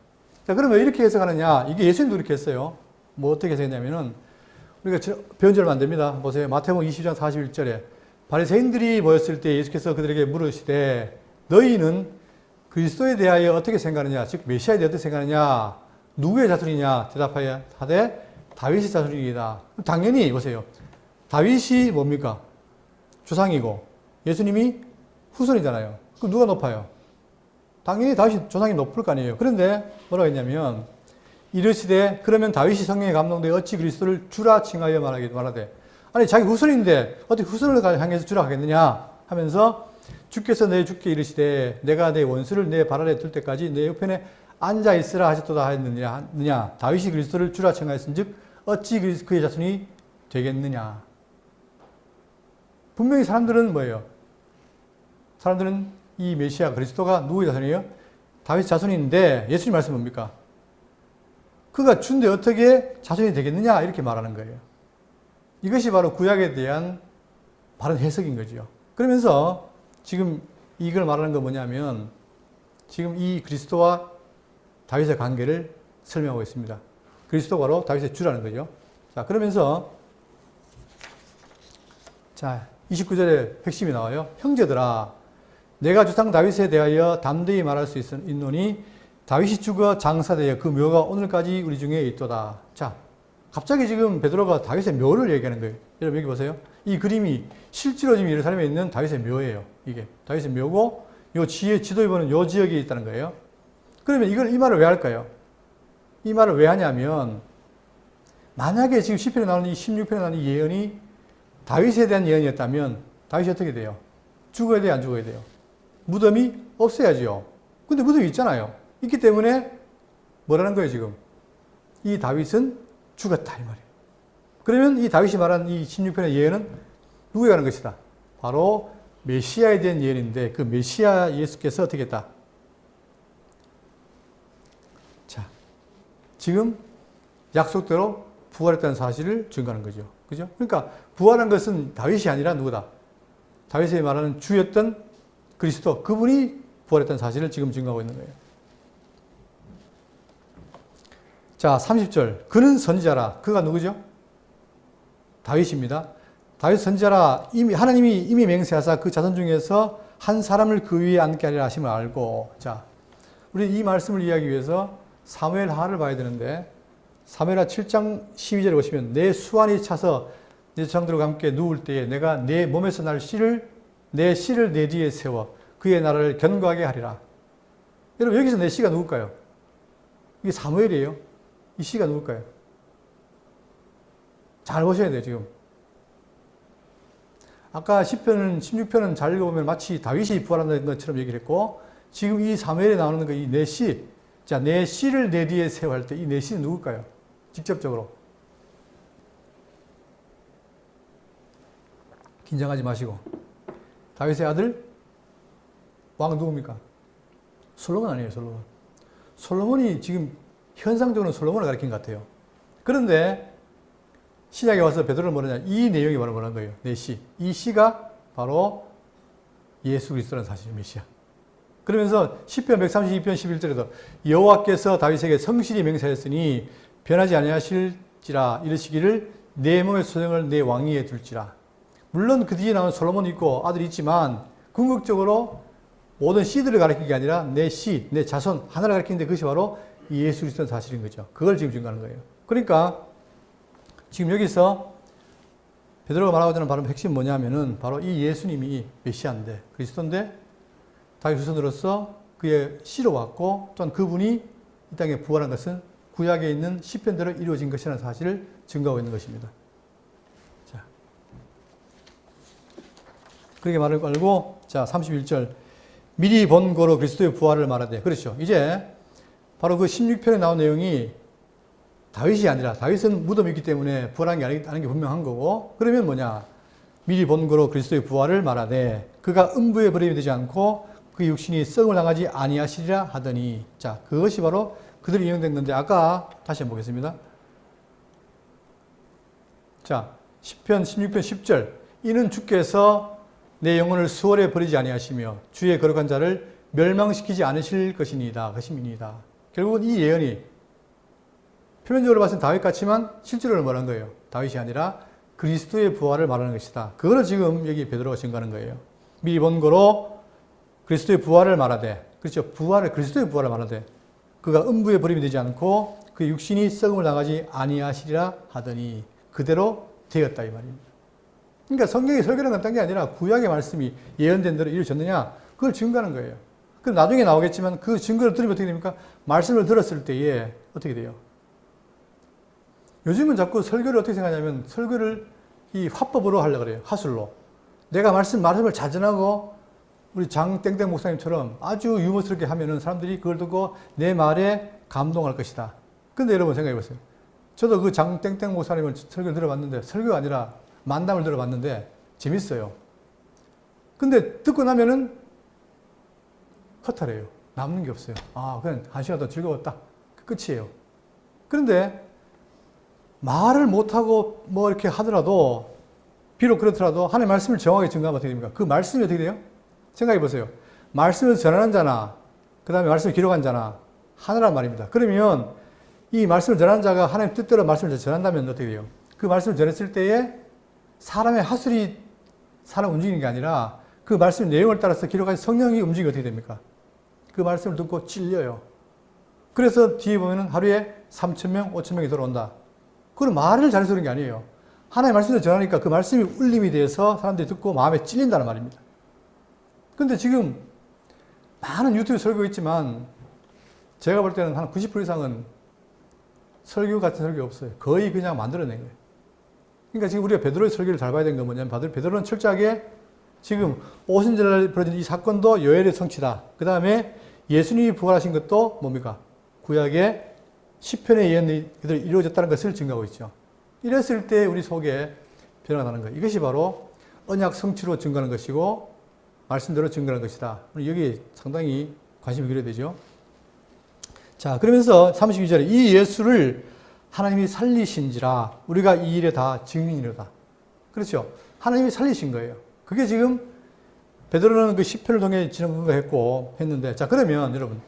Speaker 1: 자, 그러면 왜 이렇게 해석하느냐? 이게 예수님도 이렇게 했어요. 뭐 어떻게 해석했냐면은 우리가 배운 지 얼마 안 됩니다. 보세요. 마태복음 20장 41절에 바리새인들이 모였을 때 예수께서 그들에게 물으시되 너희는 그리스도에 대하여 어떻게 생각하느냐? 즉 메시아에 대해 어떻게 생각하느냐? 누구의 자손이냐? 대답하여 하되 다윗의 자손이다. 당연히 보세요. 다윗이 뭡니까? 조상이고 예수님이 후손이잖아요. 그럼 누가 높아요? 당연히 다윗이 조상이 높을 거 아니에요. 그런데 뭐라고 했냐면 이르시되 그러면 다윗이 성령에 감동되어 어찌 그리스도를 주라 칭하여 말하되 아니 자기 후손인데 어떻게 후손을 향해서 주라 하겠느냐 하면서 주께서 내 주께 이르시되 내가 내 원수를 내 발 아래 둘 때까지 내 옆편에 앉아 있으라 하셨도다 하였느냐 다윗이 그리스도를 주라 칭하였은즉 어찌 그의 자손이 되겠느냐. 분명히 사람들은 뭐예요? 사람들은 이 메시아 그리스도가 누구의 자손이에요? 다윗 자손인데 예수님 말씀은 뭡니까? 그가 준데 어떻게 자손이 되겠느냐 이렇게 말하는 거예요. 이것이 바로 구약에 대한 바른 해석인 거죠. 그러면서 지금 이걸 말하는 건 뭐냐면 지금 이 그리스도와 다윗의 관계를 설명하고 있습니다. 그리스도가 바로 다윗의 주라는 거죠. 자, 그러면서 자 29절에 핵심이 나와요. 형제들아 내가 주상 다윗에 대하여 담대히 말할 수 있노니 다윗이 죽어 장사되어 그 묘가 오늘까지 우리 중에 있도다. 자, 갑자기 지금 베드로가 다윗의 묘를 얘기하는 거예요. 여러분 여기 보세요. 이 그림이 실제로 지금 예루살렘에 있는 다윗의 묘예요. 이게 다윗의 묘고 요 지도에 요 지역에 있다는 거예요. 그러면 이 말을 왜 할까요? 이 말을 왜 하냐면, 만약에 지금 10편에 나오는 이 16편에 나오는 이 예언이 다윗에 대한 예언이었다면, 다윗이 어떻게 돼요? 죽어야 돼요, 안 죽어야 돼요? 무덤이 없어야죠. 근데 무덤이 있잖아요. 있기 때문에 뭐라는 거예요, 지금? 이 다윗은 죽었다, 이 말이에요. 그러면 이 다윗이 말한 이 16편의 예언은 누구에 관한 것이다? 바로 메시아에 대한 예언인데, 그 메시아 예수께서 어떻게 했다? 자, 지금 약속대로 부활했다는 사실을 증거하는 거죠. 그죠? 그러니까 부활한 것은 다윗이 아니라 누구다? 다윗이 말하는 주였던 그리스도, 그분이 부활했다는 사실을 지금 증거하고 있는 거예요. 자, 30절. 그는 선지자라. 그가 누구죠? 다윗입니다. 다윗 선지자라. 하나님이 이미 맹세하사 그 자손 중에서 한 사람을 그 위에 앉게 하리라 하심을 알고. 자, 우리 이 말씀을 이해하기 위해서 사무엘하를 봐야 되는데, 사무엘하 7장 12절에 보시면, 내 수완이 차서 내 조상들과 함께 누울 때에 내가 내 몸에서 날 내 씨를 내 뒤에 세워 그의 나라를 견고하게 하리라. 여러분, 여기서 내 씨가 누굴까요? 이게 사무엘이에요. 이 씨가 누굴까요? 잘 보셔야 돼요, 지금. 아까 10편은, 16편은 잘 읽어보면 마치 다윗이 부활한다는 것처럼 얘기를 했고, 지금 이 사무엘에 나오는 거, 이 내 씨. 자, 내 씨를 내 뒤에 세워 할 때 이 내 씨는 누굴까요? 직접적으로. 긴장하지 마시고. 다윗의 아들? 왕 누굽니까? 솔로몬 아니에요, 솔로몬. 솔로몬이 지금 현상적으로 솔로몬을 가리킨 것 같아요. 그런데 신약에 와서 베드로는 뭐냐? 이 내용이 바로 뭐라는 거예요? 내 씨. 이 씨가 바로 예수 그리스도라는 사실이에요, 메시아. 그러면서 시편 132편 11절에도 여호와께서 다윗에게 성실히 맹세하였으니 변하지 아니하실지라 이르시기를 내 몸의 소생을 내 왕위에 둘지라. 물론 그 뒤에 나온 솔로몬이 있고 아들이 있지만 궁극적으로 모든 씨들을 가리키는 게 아니라 내 씨, 내 자손 하나를 가리키는데 그것이 바로 예수 그리스도는 사실인 거죠. 그걸 지금 증거하는 거예요. 그러니까 지금 여기서 베드로가 말하고자 하는 바로 핵심 뭐냐면은 바로 이 예수님이 메시아인데 그리스도인데 다윗 후손으로서 그의 씨로 왔고 또한 그분이 이 땅에 부활한 것은 구약에 있는 시편대로 이루어진 것이라는 사실을 증거하고 있는 것입니다. 자, 그렇게 말을 걸고 자 31절 미리 본 고로 그리스도의 부활을 말하되 그렇죠. 이제 바로 그 16편에 나온 내용이 다윗이 아니라 다윗은 무덤이 있기 때문에 부활한 게 아닌 게 분명한 거고 그러면 뭐냐 미리 본 고로 그리스도의 부활을 말하되 그가 음부에 버림이 되지 않고 그 육신이 썩을 당하지 아니하시리라 하더니 자 그것이 바로 그들이 인용된 건데 아까 다시 한번 보겠습니다. 자 10편 16편 10절 이는 주께서 내 영혼을 수월에 버리지 아니하시며 주의 거룩한 자를 멸망시키지 않으실 것이니이다. 것임이니이다. 결국은 이 예언이 표면적으로 봤을 때 다윗 같지만 실제로는 뭐라는 거예요? 다윗이 아니라 그리스도의 부활을 말하는 것이다. 그거를 지금 여기 베드로가 증거하는 거예요. 미리 본 거로 그리스도의 부활을 말하되 그렇죠. 그리스도의 부활을 말하되 그가 음부에 버림이 되지 않고 그 육신이 썩음을 당하지 아니하시리라 하더니 그대로 되었다 이 말입니다. 그러니까 성경의 설교는 간단한 게 아니라 구약의 말씀이 예언된 대로 이루어졌느냐 그걸 증거하는 거예요. 그럼 나중에 나오겠지만 그 증거를 들으면 어떻게 됩니까? 말씀을 들었을 때에 어떻게 돼요? 요즘은 자꾸 설교를 어떻게 생각하냐면 설교를 이 화법으로 하려고 그래요. 화술로. 내가 말씀을 잘 전하고 우리 장땡땡 목사님처럼 아주 유머스럽게 하면은 사람들이 그걸 듣고 내 말에 감동할 것이다. 근데 여러분 생각해 보세요. 저도 그 장땡땡 목사님을 설교를 들어봤는데 설교가 아니라 만담을 들어봤는데 재밌어요. 근데 듣고 나면은 허탈해요. 남는 게 없어요. 아, 그냥 한 시간 더 즐거웠다. 끝이에요. 그런데 말을 못하고 뭐 이렇게 하더라도 비록 그렇더라도 하나님의 말씀을 정확하게 증거하면 어떻게 됩니까? 그 말씀이 어떻게 돼요? 생각해 보세요. 말씀을 전하는 자나 그 다음에 말씀을 기록한 자나 하나란 말입니다. 그러면 이 말씀을 전하는 자가 하나님 뜻대로 말씀을 전한다면 어떻게 돼요? 그 말씀을 전했을 때에 사람의 하술이 사람 움직이는 게 아니라 그 말씀 내용을 따라서 기록한 성령이 움직이면 어떻게 됩니까? 그 말씀을 듣고 찔려요. 그래서 뒤에 보면은 하루에 3,000명, 5,000명이 들어온다. 그건 말을 잘해서 그런 게 아니에요. 하나님의 말씀을 전하니까 그 말씀이 울림이 돼서 사람들이 듣고 마음에 찔린다는 말입니다. 근데 지금 많은 유튜브 설교 있지만 제가 볼 때는 한 90% 이상은 설교 같은 설교 없어요. 거의 그냥 만들어낸 거예요. 그러니까 지금 우리가 베드로의 설교를 잘 봐야 되는 건 뭐냐면 베드로는 철저하게 지금 오순절날 벌어진 이 사건도 요엘의 성취다. 그 다음에 예수님이 부활하신 것도 뭡니까? 구약의 시편의 예언이 그대로 이루어졌다는 것을 증거하고 있죠. 이랬을 때 우리 속에 변화가 나는 거예요. 이것이 바로 언약 성취로 증거하는 것이고 말씀대로 증거하는 것이다. 여기에 상당히 관심이 기울여야 되죠. 자, 그러면서 32절에 이 예수를 하나님이 살리신지라 우리가 이 일에 다 증인이로다. 그렇죠. 하나님이 살리신 거예요. 그게 지금 베드로는 그 시편을 통해 증거했고 했는데, 자, 그러면 여러분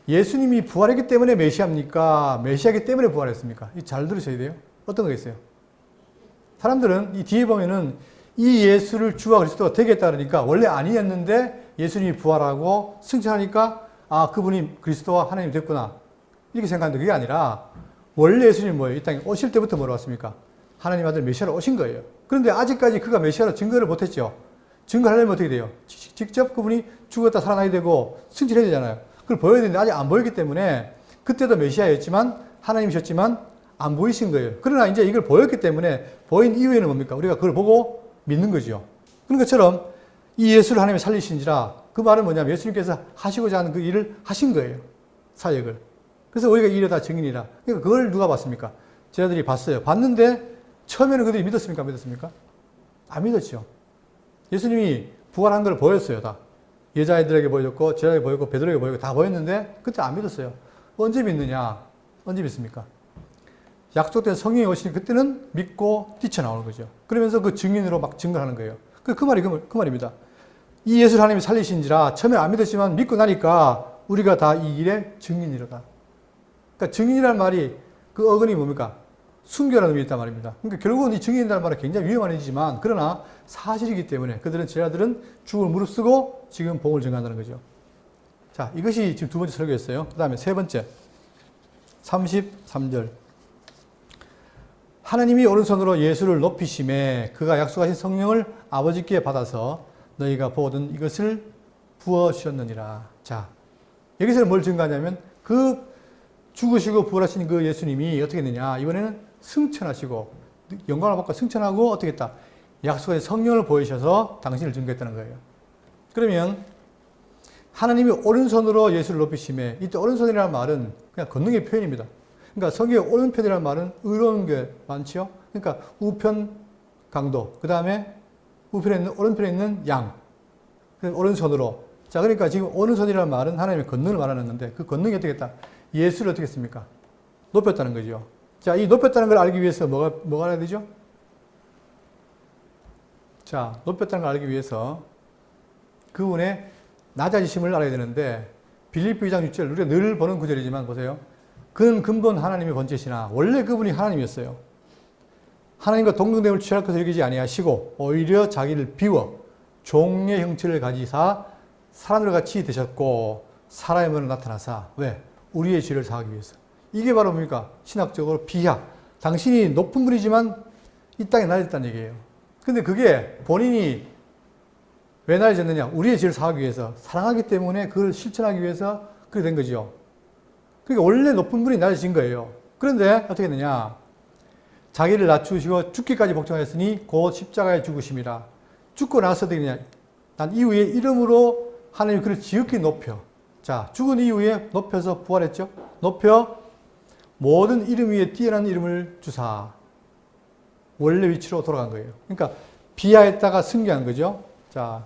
Speaker 1: 예수님이 부활했기 때문에 메시아입니까? 메시아이기 때문에 부활했습니까? 이 잘 들으셔야 돼요. 어떤 거겠어요? 사람들은 이 뒤에 보면은 이 예수를 주와 그리스도가 되겠다 그러니까 원래 아니었는데 예수님이 부활하고 승천하니까 아, 그분이 그리스도와 하나님이 됐구나. 이렇게 생각하는데 그게 아니라 원래 예수님이 뭐예요? 이 땅에 오실 때부터 뭐라고 왔습니까? 하나님 아들 메시아로 오신 거예요. 그런데 아직까지 그가 메시아로 증거를 못했죠. 증거하려면 어떻게 돼요? 직접 그분이 죽었다 살아나야 되고 승천해야 되잖아요. 그걸 보여야 되는데 아직 안 보였기 때문에 그때도 메시아였지만 하나님이셨지만 안 보이신 거예요. 그러나 이제 이걸 보였기 때문에 보인 이후에는 뭡니까? 우리가 그걸 보고 믿는 거죠. 그런 것처럼 이 예수를 하나님이 살리신지라 그 말은 뭐냐면 예수님께서 하시고자 하는 그 일을 하신 거예요. 사역을. 그래서 우리가 이 일에 다 증인이라. 그러니까 그걸 누가 봤습니까? 제자들이 봤어요. 봤는데 처음에는 그들이 믿었습니까? 안 믿었습니까? 안 믿었죠. 예수님이 부활한 걸 보였어요. 다. 여자아이들에게 보였고 제자에게 보였고 베드로에게 보였고 다 보였는데 그때 안 믿었어요. 언제 믿느냐? 언제 믿습니까? 약속된 성령이 오시니 그때는 믿고 뛰쳐나오는 거죠. 그러면서 그 증인으로 막 증거하는 거예요. 그 말입니다. 이 예수를 하나님이 살리신지라 처음에 안 믿었지만 믿고 나니까 우리가 다 이 일의 증인이로다. 그러니까 증인이라는 말이 그 어근이 뭡니까? 순교라는 의미 있단 말입니다. 그러니까 결국은 이 증인이라는 말은 굉장히 위험한 얘기지만 그러나 사실이기 때문에 제자들은 죽을 무릅쓰고 지금 복음을 증거한다는 거죠. 자, 이것이 지금 두 번째 설교였어요. 그 다음에 세 번째 33절 하나님이 오른손으로 예수를 높이심에 그가 약속하신 성령을 아버지께 받아서 너희가 보던 이것을 부어주셨느니라. 자, 여기서 뭘 증거하냐면 그 죽으시고 부활하신 그 예수님이 어떻게 했느냐. 이번에는 승천하시고 영광을 받고 승천하고 어떻게 했다. 약속의 성령을 보이셔서 당신을 증거했다는 거예요. 그러면 하나님이 오른손으로 예수를 높이심에 이때 오른손이라는 말은 그냥 권능의 표현입니다. 그러니까 성경의 오른편이라는 말은 의로운 게 많지요. 그러니까 우편 강도, 그 다음에 우편에 있는 오른편에 있는 양, 오른손으로. 자, 그러니까 지금 오른손이라는 말은 하나님의 권능을 말하는 건데 그 권능이 어떻게 했다? 예수를 어떻게 했습니까? 높였다는 거죠. 자, 이 높였다는 걸 알기 위해서 뭐가 알아야 되죠? 자, 높였다는 걸 알기 위해서 그분의 낮아지심을 알아야 되는데 빌립보 2장 6절 우리가 늘 보는 구절이지만 보세요. 그는 근본 하나님의 본체시나 원래 그분이 하나님이었어요. 하나님과 동등됨을 취할 것을 여기지 아니하시고 오히려 자기를 비워 종의 형체를 가지사 사람들과 같이 되셨고 사람의 모습으로 나타나사 왜? 우리의 죄를 사하기 위해서. 이게 바로 뭡니까? 신학적으로 비하. 당신이 높은 분이지만 이 땅에 낮았다는 얘기예요. 근데 그게 본인이 왜 낮아졌느냐? 우리의 죄를 사하기 위해서 사랑하기 때문에 그걸 실천하기 위해서 그렇게 된 거죠. 그러니까 원래 높은 분이 낮아진 거예요. 그런데 어떻게 했느냐? 자기를 낮추시고 죽기까지 복종하였으니 곧 십자가에 죽으심이라. 죽고 나서 어떻게 했느냐? 난 이후에 이름으로 하나님이 그를 지극히 높여. 자, 죽은 이후에 높여서 부활했죠? 높여 모든 이름 위에 뛰어난 이름을 주사. 원래 위치로 돌아간 거예요. 그러니까 비하했다가 승계한 거죠. 자,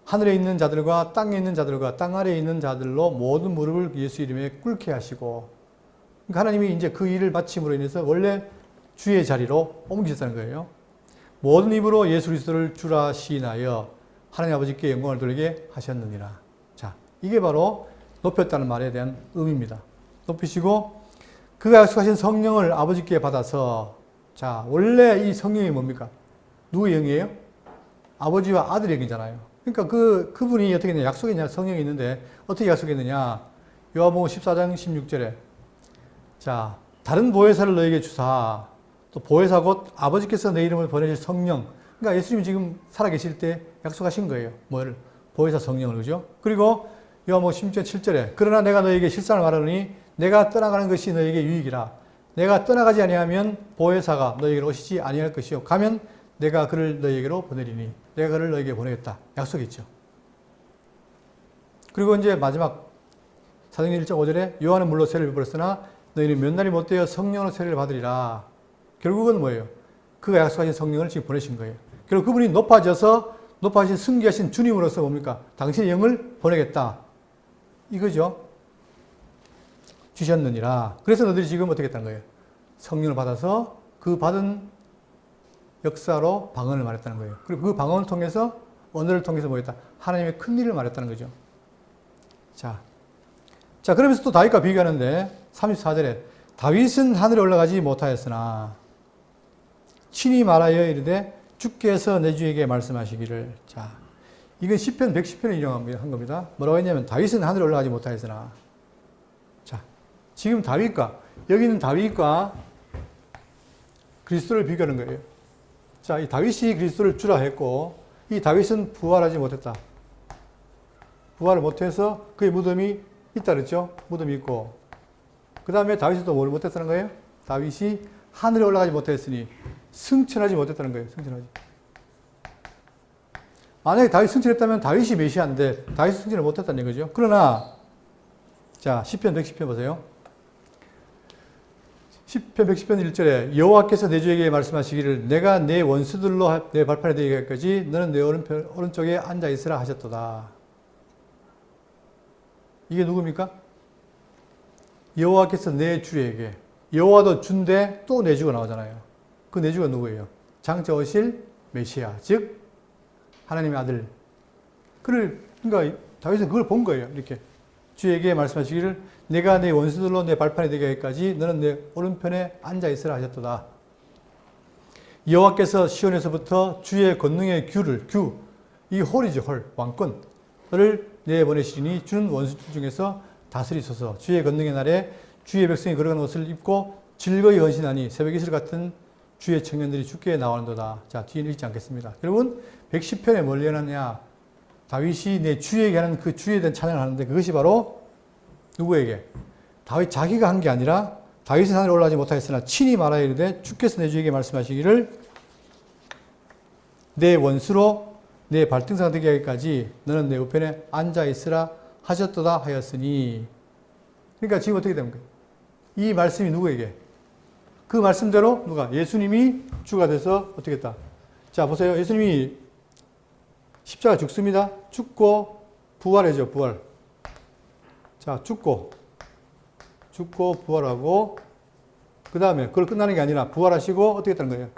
Speaker 1: 하늘에 있는 자들과 땅에 있는 자들과 땅 아래에 있는 자들로 모든 무릎을 예수 이름에 꿇게 하시고 그러니까 하나님이 이제 그 일을 마침으로 인해서 원래 주의 자리로 옮기셨다는 거예요. 모든 입으로 예수 그리스도를 주라 시인하여 하나님 아버지께 영광을 돌리게 하셨느니라. 자, 이게 바로 높였다는 말에 대한 의미입니다. 높이시고 그가 약속하신 성령을 아버지께 받아서 자, 원래 이 성령이 뭡니까? 누구의 영이에요? 아버지와 아들의 영이잖아요. 그러니까 그분이 어떻게 했느냐? 약속했냐? 성령이 있는데 어떻게 약속했느냐? 요한복음 14장 16절에 자, 다른 보혜사를 너에게 주사 또 보혜사 곧 아버지께서 내 이름을 보내실 성령. 그러니까 예수님이 지금 살아계실 때 약속하신 거예요. 뭐를? 보혜사 성령을, 그죠? 그리고 요한복음 16장 7절에 그러나 내가 너에게 실상을 말하노니 내가 떠나가는 것이 너에게 유익이라. 내가 떠나가지 아니하면 보혜사가 너에게로 오시지 아니할 것이요 가면 내가 그를 너에게로 보내리니 내가 그를 너에게 보내겠다. 약속이 있죠. 그리고 이제 마지막 사도행전 1장 5절에 요한은 물로 세례를 베풀었으나 너희는 몇 날이 못되어 성령으로 세례를 받으리라. 결국은 뭐예요? 그가 약속하신 성령을 지금 보내신 거예요. 결국 그분이 높아진 승귀하신 주님으로서 뭡니까? 당신의 영을 보내겠다. 이거죠. 주셨느니라. 그래서 너희들이 지금 어떻게 했다는 거예요? 성령을 받아서 그 받은 역사로 방언을 말했다는 거예요. 그리고 그 방언을 통해서 언어를 통해서 뭐였다? 하나님의 큰 일을 말했다는 거죠. 자, 그러면서 또 다윗과 비교하는데 34절에 다윗은 하늘에 올라가지 못하였으나 친히 말하여 이르되 주께서 내 주에게 말씀하시기를. 자, 이건 시편 110편을 인용한 겁니다. 뭐라고 했냐면 다윗은 하늘에 올라가지 못하였으나. 자, 지금 여기 있는 다윗과 그리스도를 비교하는 거예요. 자, 이 다윗이 그리스도를 주라 했고 이 다윗은 부활하지 못했다. 부활을 못해서 그의 무덤이 있다 그랬죠. 무덤이 있고 그 다음에 다윗이 또 뭘 못했다는 거예요? 다윗이 하늘에 올라가지 못했으니 승천하지 못했다는 거예요. 승천하지. 만약에 다윗 승천했다면 다윗이 메시아인데 다윗이 승천을 못했다는 거죠. 그러나 자, 시편 110편 보세요. 시편 110편 1절에 여호와께서 내 주에게 말씀하시기를 내가 내 원수들로 내 발판에 되게 할까지 너는 내 오른쪽에 앉아 있으라 하셨도다. 이게 누굽니까? 여호와께서 내 주에게. 여호와도 주인데 또 내 주가 나오잖아요. 그 내 주가 누구예요? 장차 오실 메시아, 즉 하나님의 아들. 그러니까 다윗은 그걸 본 거예요. 이렇게 주에게 말씀하시기를 내가 내 원수들로 내 발판이 되게 하기까지 너는 내 오른편에 앉아 있으라 하셨도다. 여호와께서 시온에서부터 주의 권능의 이 홀이죠, 홀, 왕권을 내보내시니 주는 원수들 중에서 다스리소서. 주의 권능의 날에 주의 백성이 걸어가는 옷을 입고 즐거이 헌신하니 새벽 이슬 같은 주의 청년들이 주께 나오는도다. 자, 뒤에는 읽지 않겠습니다. 여러분 110편에 뭘 예언하냐? 다윗이 내 주에게 하는 그 주에 대한 찬양을 하는데 그것이 바로 누구에게? 다윗 자기가 한 게 아니라 다윗은 하늘에 올라가지 못하였으나 친히 말하여 이르되 주께서 내 주에게 말씀하시기를 내 원수로 내 발등상 되게 하기까지 너는 내 우편에 앉아 있으라 하셨도다 하였으니. 그러니까 지금 어떻게 됩니까? 이 말씀이 누구에게? 그 말씀대로 누가? 예수님이 주가 돼서 어떻게 했다? 자, 보세요. 예수님이 십자가 죽습니다. 죽고 부활해죠. 부활. 자, 죽고 부활하고 그 다음에 그걸 끝나는 게 아니라 부활하시고 어떻게 했다는 거예요?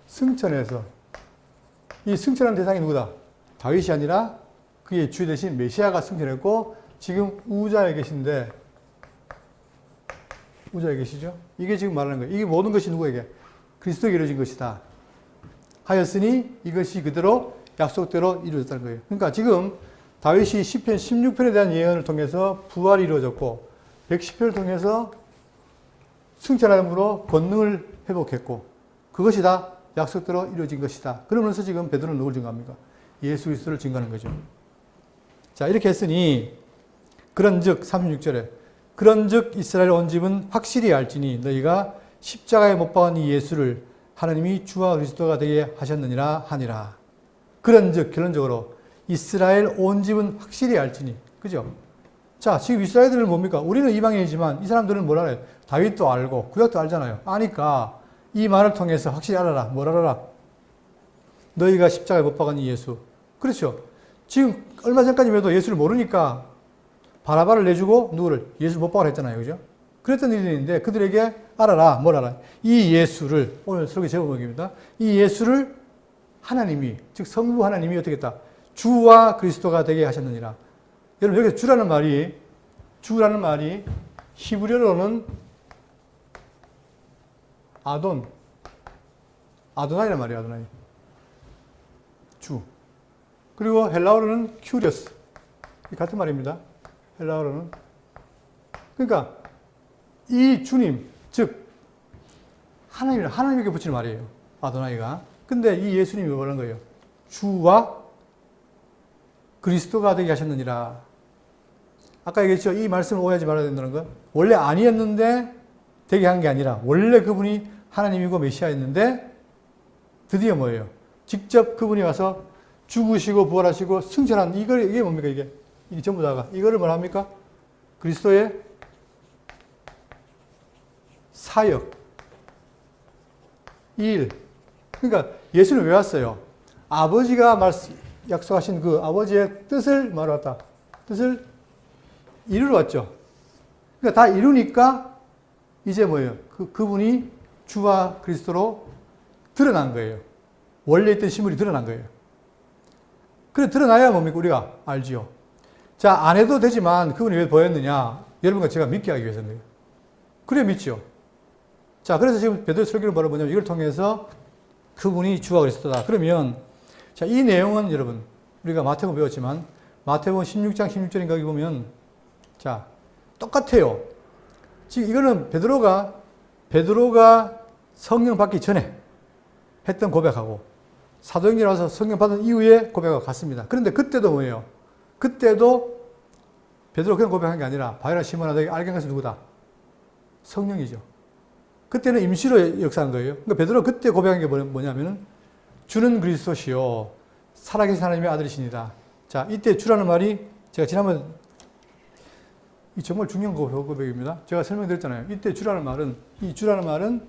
Speaker 1: 승천해서. 이 승천한 대상이 누구다? 다윗이 아니라 그의 주 대신 메시아가 승천했고 지금 우자에 계신데 우자에 계시죠? 이게 지금 말하는 거예요. 이게 모든 것이 누구에게? 그리스도에게 이루어진 것이다. 하였으니 이것이 그대로 약속대로 이루어졌다는 거예요. 그러니까 지금 다윗이 시편 16편에 대한 예언을 통해서 부활이 이루어졌고 110편을 통해서 승천함으로 권능을 회복했고 그것이 다 약속대로 이루어진 것이다. 그러면서 지금 베드로는 누굴 증거합니까? 예수 그리스도를 증거하는 거죠. 자, 이렇게 했으니 그런즉 36절에 그런즉 이스라엘 온 집은 확실히 알지니 너희가 십자가에 못 박은 이 예수를 하나님이 주와 그리스도가 되게 하셨느니라 하니라. 그런즉 결론적으로 이스라엘 온 집은 확실히 알지니. 그죠? 자, 지금 이스라엘들은 뭡니까? 우리는 이방인이지만 이 사람들은 뭘 알아요? 다윗도 알고 구약도 알잖아요. 아니까 이 말을 통해서 확실히 알아라. 뭘 알아라? 너희가 십자가에 못 박은 이 예수. 그렇죠? 지금 얼마 전까지만 해도 예수를 모르니까 바라바를 내주고 누구를? 예수 못 박으라 했잖아요. 그죠? 그랬던 일인데 그들에게 알아라. 뭘 알아? 이 예수를 오늘 설교 제목입니다. 이 예수를 하나님이 즉 성부 하나님이 어떻게 했다? 주와 그리스도가 되게 하셨느니라. 여러분 여기서 주라는 말이 히브리어로는 아도나이란 말이에요. 아도나이. 주. 그리고 헬라어로는 큐리어스. 같은 말입니다. 헬라어로는. 그러니까 이 주님, 즉 하나님에게 붙이는 말이에요. 아도나이가. 근데 이 예수님이 뭐라는 거예요? 주와 그리스도가 되게 하셨느니라. 아까 얘기했죠. 이 말씀을 오해하지 말아야 된다는 거. 원래 아니었는데 되게 한 게 아니라 원래 그분이 하나님이고 메시아였는데 드디어 뭐예요? 직접 그분이 와서 죽으시고 부활하시고 승천한 이게 뭡니까 이게? 이게 전부 다가 이거를 뭐라 합니까? 그리스도의 사역, 일. 그러니까 예수는 왜 왔어요? 아버지가 약속하신 그 아버지의 뜻을 말하러 왔다. 뜻을 이루러 왔죠. 그러니까 다 이루니까 이제 뭐예요? 그분이 주와 그리스도로 드러난 거예요. 원래 있던 신물이 드러난 거예요. 그래 드러나야 뭡니까? 우리가 알지요. 자, 안 해도 되지만 그분이 왜 보였느냐? 여러분과 제가 믿게 하기 위해서는 거예요. 그래 믿죠. 자, 그래서 지금 베드로 설교를 뭐냐면 이걸 통해서 그분이 주와 그리스도다. 그러면 자, 이 내용은 여러분 우리가 마태복음 배웠지만 마태복음 16장 16절인가 거기 보면 자, 똑같아요. 지금 이거는 베드로가 성령 받기 전에 했던 고백하고 사도행전에 와서 성령 받은 이후에 고백하고 같습니다. 그런데 그때도 뭐예요? 그때도 베드로 그냥 고백한 게 아니라 바요나 시몬아 너희 알게 한 것은 누구다? 성령이죠. 그때는 임시로 역사한 거예요. 그러니까 베드로 그때 고백한 게 뭐냐면은 주는 그리스도시요 살아계신 하나님의 아들이십니다. 자, 이때 주라는 말이 제가 지난번 이 정말 중요한 고백입니다. 제가 설명드렸잖아요. 이때 주라는 말은 이 주라는 말은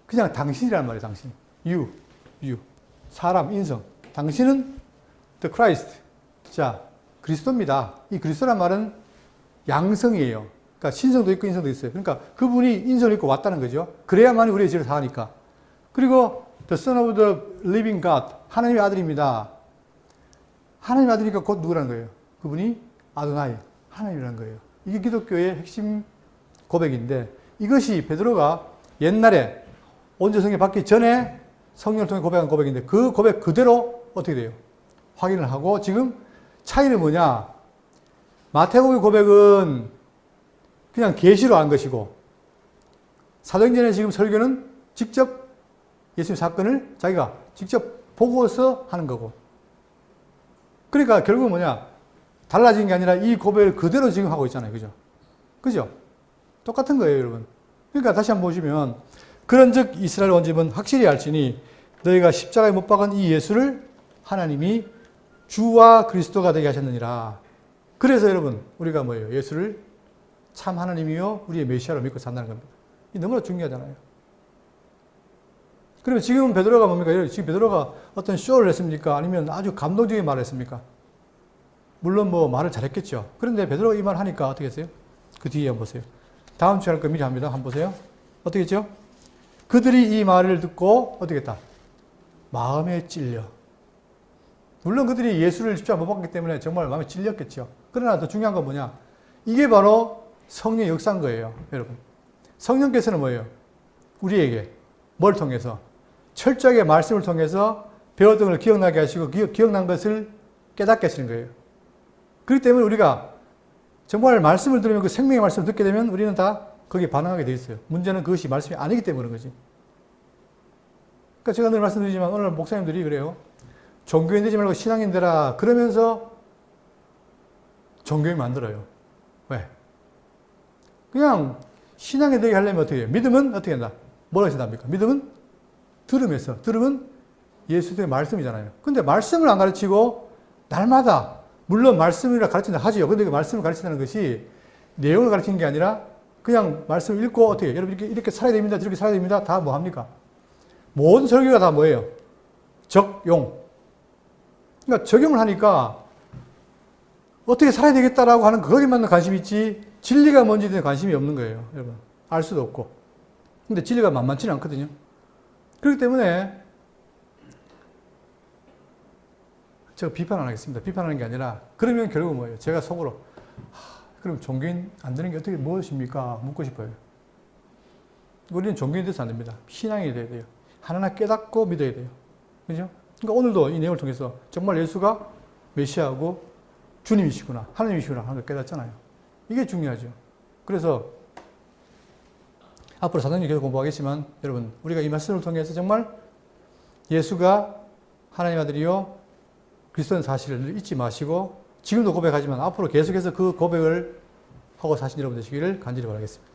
Speaker 1: 그냥 당신이라는 말이에요. 당신. you. 사람, 인성. 당신은 the Christ. 자, 그리스도입니다. 이 그리스도란 말은 양성이에요. 그러니까 신성도 있고 인성도 있어요. 그러니까 그분이 인성을 입고 왔다는 거죠. 그래야만 우리의 죄를 사하니까. 그리고 the Son of the Living God. 하나님의 아들입니다. 하나님의 아들이니까 곧 누구라는 거예요? 그분이 아도나이. 하나님이라는 거예요. 이게 기독교의 핵심 고백인데 이것이 베드로가 옛날에 온전성에 받기 전에 성령을 통해 고백한 고백인데 그 고백 그대로 어떻게 돼요? 확인을 하고 지금 차이는 뭐냐? 마태복음의 고백은 그냥 계시로 한 것이고 사도행전의 지금 설교는 직접 예수님 사건을 자기가 직접 보고서 하는 거고 그러니까 결국은 뭐냐? 달라진 게 아니라 이 고백을 그대로 지금 하고 있잖아요. 그죠? 똑같은 거예요, 여러분. 그러니까 다시 한번 보시면 그런즉 이스라엘 온 집은 확실히 알지니 너희가 십자가에 못 박은 이 예수를 하나님이 주와 그리스도가 되게 하셨느니라. 그래서 여러분 우리가 뭐예요? 예수를 참 하나님이요 우리의 메시아로 믿고 산다는 겁니다. 이 너무나 중요하잖아요. 그러면 지금 베드로가 뭡니까? 지금 베드로가 어떤 쇼를 했습니까? 아니면 아주 감동적인 말을 했습니까? 물론 뭐 말을 잘했겠죠. 그런데 베드로가 이 말 하니까 어떻게 했어요? 그 뒤에 한번 보세요. 다음 주에 할 거 미리 합니다. 한번 보세요. 어떻게 했죠? 그들이 이 말을 듣고 어떻게 했다? 마음에 찔려. 물론 그들이 예수를 십자가 못 박기 때문에 정말 마음에 찔렸겠죠. 그러나 더 중요한 건 뭐냐? 이게 바로 성령의 역사인 거예요. 여러분. 성령께서는 뭐예요? 우리에게 뭘 통해서? 철저하게 말씀을 통해서 배웠던 걸 기억나게 하시고 기억난 것을 깨닫게 하시는 거예요. 그렇기 때문에 우리가 정말 말씀을 들으면 그 생명의 말씀을 듣게 되면 우리는 다 거기에 반응하게 돼 있어요. 문제는 그것이 말씀이 아니기 때문에 그런 거지. 그러니까 제가 늘 말씀드리지만 오늘 목사님들이 그래요. 종교인 되지 말고 신앙인 되라. 그러면서 종교인 만들어요. 왜? 그냥 신앙이 되게 하려면 어떻게 해요? 믿음은 어떻게 한다? 뭐라고 생각합니까? 믿음은 들음에서. 들음은 예수의 말씀이잖아요. 근데 말씀을 안 가르치고 날마다 물론 말씀이라 가르친다 하지요. 근데 그 말씀을 가르친다는 것이 내용을 가르치는 게 아니라 그냥 말씀을 읽고 어떻게 해요? 여러분 이렇게 살아야 됩니다. 저렇게 살아야 됩니다. 다 뭐 합니까? 모든 설교가 다 뭐예요? 적용. 그러니까 적용을 하니까 어떻게 살아야 되겠다라고 하는 거기만 관심이 있지 진리가 뭔지에 대한 관심이 없는 거예요. 여러분. 알 수도 없고. 근데 진리가 만만치는 않거든요. 그렇기 때문에 제가 비판 안 하겠습니다. 비판하는 게 아니라 그러면 결국 뭐예요? 제가 속으로 그럼 종교인 안 되는 게 어떻게 무엇입니까? 묻고 싶어요. 우리는 종교인 돼서 안 됩니다. 신앙이 돼야 돼요. 하나하나 깨닫고 믿어야 돼요. 그죠? 그러니까 오늘도 이 내용을 통해서 정말 예수가 메시아고 주님이시구나, 하나님이시구나 하는 걸 깨닫잖아요. 이게 중요하죠. 그래서 앞으로 사도행전 계속 공부하겠지만 여러분 우리가 이 말씀을 통해서 정말 예수가 하나님 아들이요 그리스도는 사실을 잊지 마시고 지금도 고백하지만 앞으로 계속해서 그 고백을 하고 사신 여러분 되시기를 간절히 바라겠습니다.